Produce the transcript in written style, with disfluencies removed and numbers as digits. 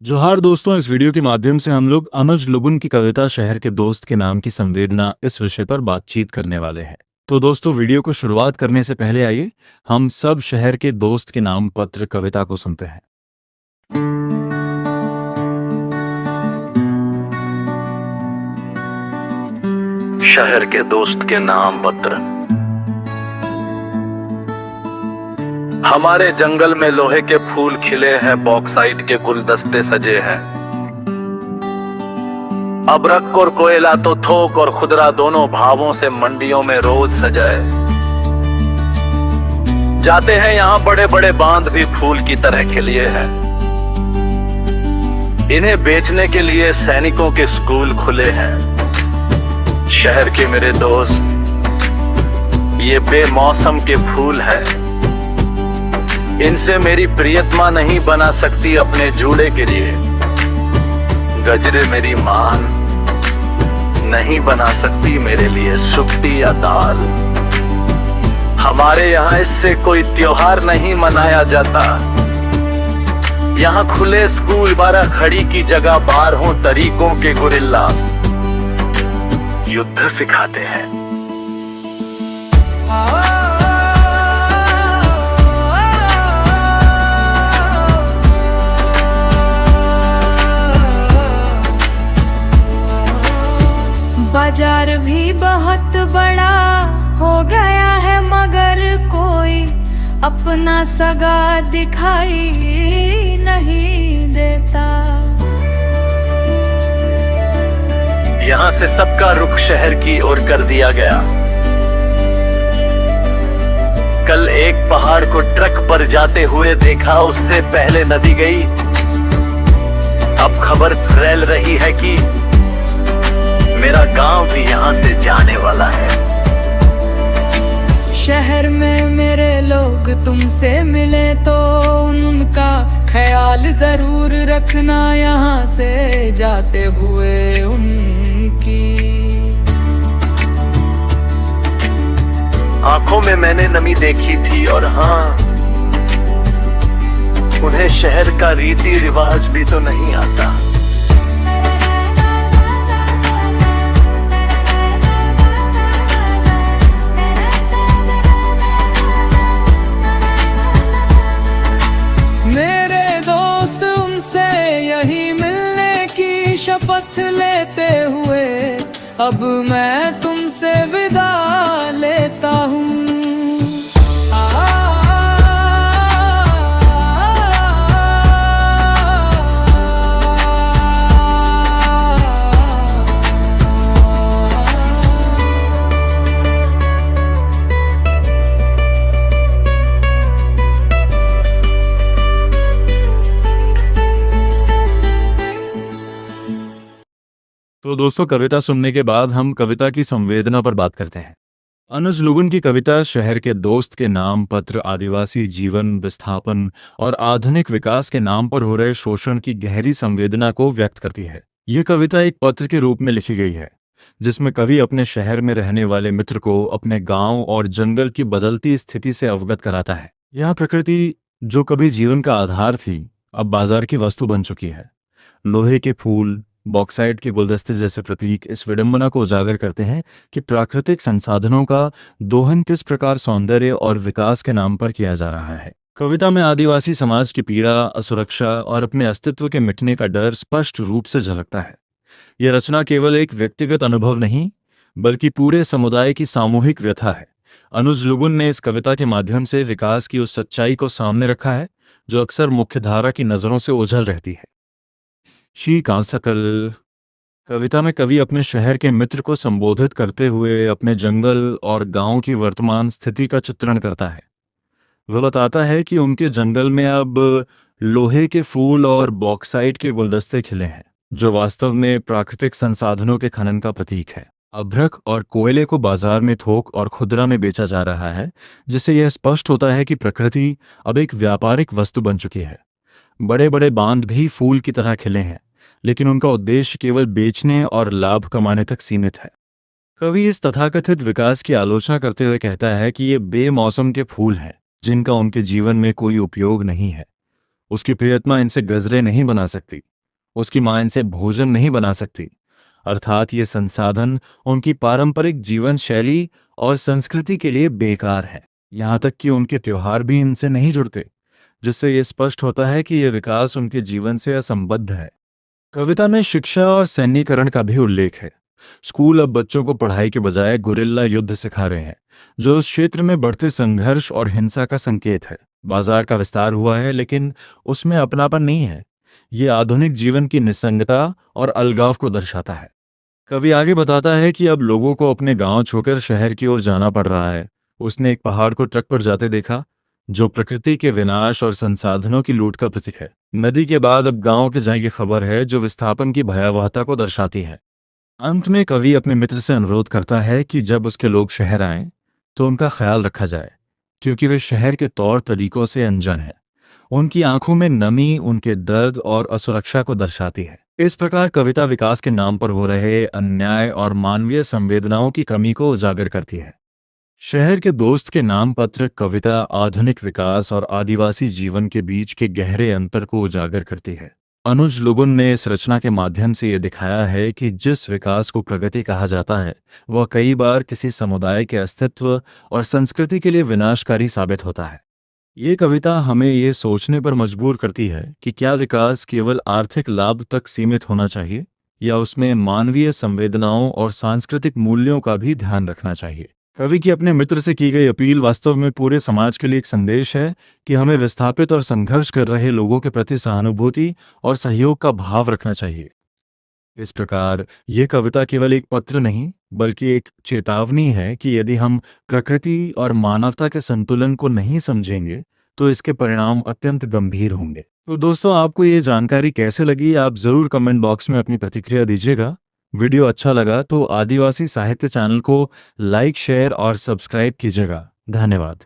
जोहार दोस्तों, इस वीडियो के माध्यम से हम लोग अनुज लुगुन की कविता शहर के दोस्त के नाम की संवेदना इस विषय पर बातचीत करने वाले हैं। तो दोस्तों, वीडियो को शुरुआत करने से पहले आइए हम सब शहर के दोस्त के नाम पत्र कविता को सुनते हैं। शहर के दोस्त के नाम पत्र। हमारे जंगल में लोहे के फूल खिले हैं, बॉक्साइट के गुलदस्ते सजे हैं। अबरक और कोयला तो थोक और खुदरा दोनों भावों से मंडियों में रोज सजाए जाते हैं। यहाँ बड़े बड़े बांध भी फूल की तरह खिले हैं। इन्हें बेचने के लिए सैनिकों के स्कूल खुले हैं। शहर के मेरे दोस्त, ये बेमौसम के फूल हैं। इनसे मेरी प्रियतमा नहीं बना सकती अपने जूड़े के लिए। गजरे मेरी मान नहीं बना सकती मेरे लिए सुक्ति या दाल। हमारे यहाँ इससे कोई त्योहार नहीं मनाया जाता। यहाँ खुले स्कूल 12 खड़ी की जगह 12 तरीकों के गुरिल्ला युद्ध सिखाते हैं। बाजार भी बहुत बड़ा हो गया है, मगर कोई अपना सगा दिखाई नहीं देता। यहाँ से सबका रुख शहर की ओर कर दिया गया। कल एक पहाड़ को ट्रक पर जाते हुए देखा, उससे पहले नदी गई। अब खबर फैल रही है कि मेरा गांव भी यहाँ से जाने वाला है। शहर में मेरे लोग तुमसे मिले तो उनका ख्याल जरूर रखना, यहाँ से जाते हुए उनकी आंखों में मैंने नमी देखी थी। और हाँ, उन्हें शहर का रीति रिवाज भी तो नहीं आता। मेरे दोस्त उनसे यही मिलने की शपथ लेते हुए अब मैं तुमसे विदा लेता हूँ। तो दोस्तों, कविता सुनने के बाद हम कविता की संवेदना पर बात करते हैं। अनुज लुगुन की कविता शहर के दोस्त के नाम पत्र आदिवासी जीवन विस्थापन और आधुनिक विकास के नाम पर हो रहे शोषण की गहरी संवेदना को व्यक्त करती है। यह कविता एक पत्र के रूप में लिखी गई है, जिसमें कवि अपने शहर में रहने वाले मित्र को अपने गांव और जंगल की बदलती स्थिति से अवगत कराता है। यह प्रकृति, जो कभी जीवन का आधार थी, अब बाजार की वस्तु बन चुकी है। लोहे के फूल, बॉक्साइट के गुलदस्ते जैसे प्रतीक इस विडंबना को उजागर करते हैं कि प्राकृतिक संसाधनों का दोहन किस प्रकार सौंदर्य और विकास के नाम पर किया जा रहा है। कविता में आदिवासी समाज की पीड़ा, असुरक्षा और अपने अस्तित्व के मिटने का डर स्पष्ट रूप से झलकता है। यह रचना केवल एक व्यक्तिगत अनुभव नहीं, बल्कि पूरे समुदाय की सामूहिक व्यथा है। अनुज लुगुन ने इस कविता के माध्यम से विकास की उस सच्चाई को सामने रखा है जो अक्सर मुख्यधारा की नज़रों से ओझल रहती है। शी कांसकल कविता में कवि अपने शहर के मित्र को संबोधित करते हुए अपने जंगल और गांव की वर्तमान स्थिति का चित्रण करता है। वह बताता है कि उनके जंगल में अब लोहे के फूल और बॉक्साइट के गुलदस्ते खिले हैं, जो वास्तव में प्राकृतिक संसाधनों के खनन का प्रतीक है। अभ्रक और कोयले को बाजार में थोक और खुदरा में बेचा जा रहा है, जिससे यह स्पष्ट होता है कि प्रकृति अब एक व्यापारिक वस्तु बन चुकी है। बड़े बड़े बांध भी फूल की तरह खिले हैं, लेकिन उनका उद्देश्य केवल बेचने और लाभ कमाने तक सीमित है। कवि इस तथाकथित विकास की आलोचना करते हुए कहता है कि ये बेमौसम के फूल हैं, जिनका उनके जीवन में कोई उपयोग नहीं है। उसकी प्रियतमा इनसे गजरे नहीं बना सकती, उसकी माँ इनसे भोजन नहीं बना सकती। अर्थात ये संसाधन उनकी पारंपरिक जीवन शैली और संस्कृति के लिए बेकार है। यहाँ तक कि उनके त्योहार भी इनसे नहीं जुड़ते, जिससे ये स्पष्ट होता है कि यह विकास उनके जीवन से असंबद्ध है। कविता में शिक्षा और सैन्यीकरण का भी उल्लेख है। स्कूल अब बच्चों को पढ़ाई के बजाय गुरिल्ला युद्ध सिखा रहे हैं, जो उस क्षेत्र में बढ़ते संघर्ष और हिंसा का संकेत है। बाजार का विस्तार हुआ है, लेकिन उसमें अपनापन नहीं है। ये आधुनिक जीवन की निस्संगता और अलगाव को दर्शाता है। कवि आगे बताता है कि अब लोगों को अपने गांव छोड़कर शहर की ओर जाना पड़ रहा है। उसने एक पहाड़ को ट्रक पर जाते देखा, जो प्रकृति के विनाश और संसाधनों की लूट का प्रतीक है। नदी के बाद अब गांव के जाने की खबर है, जो विस्थापन की भयावहता को दर्शाती है। अंत में कवि अपने मित्र से अनुरोध करता है कि जब उसके लोग शहर आएं, तो उनका ख्याल रखा जाए, क्योंकि वे शहर के तौर तरीकों से अनजान हैं। उनकी आंखों में नमी उनके दर्द और असुरक्षा को दर्शाती है। इस प्रकार कविता विकास के नाम पर हो रहे अन्याय और मानवीय संवेदनाओं की कमी को उजागर करती है। शहर के दोस्त के नाम पत्र कविता आधुनिक विकास और आदिवासी जीवन के बीच के गहरे अंतर को उजागर करती है। अनुज लुबुन ने इस रचना के माध्यम से यह दिखाया है कि जिस विकास को प्रगति कहा जाता है, वह कई बार किसी समुदाय के अस्तित्व और संस्कृति के लिए विनाशकारी साबित होता है। ये कविता हमें ये सोचने पर मजबूर करती है कि क्या विकास केवल आर्थिक लाभ तक सीमित होना चाहिए, या उसमें मानवीय संवेदनाओं और सांस्कृतिक मूल्यों का भी ध्यान रखना चाहिए। कवि की अपने मित्र से की गई अपील वास्तव में पूरे समाज के लिए एक संदेश है कि हमें विस्थापित और संघर्ष कर रहे लोगों के प्रति सहानुभूति और सहयोग का भाव रखना चाहिए। इस प्रकार ये कविता केवल एक पत्र नहीं, बल्कि एक चेतावनी है कि यदि हम प्रकृति और मानवता के संतुलन को नहीं समझेंगे, तो इसके परिणाम अत्यंत गंभीर होंगे। तो दोस्तों, आपको ये जानकारी कैसे लगी, आप ज़रूर कमेंट बॉक्स में अपनी प्रतिक्रिया दीजिएगा। वीडियो अच्छा लगा तो आदिवासी साहित्य चैनल को लाइक, शेयर और सब्सक्राइब कीजिएगा। धन्यवाद।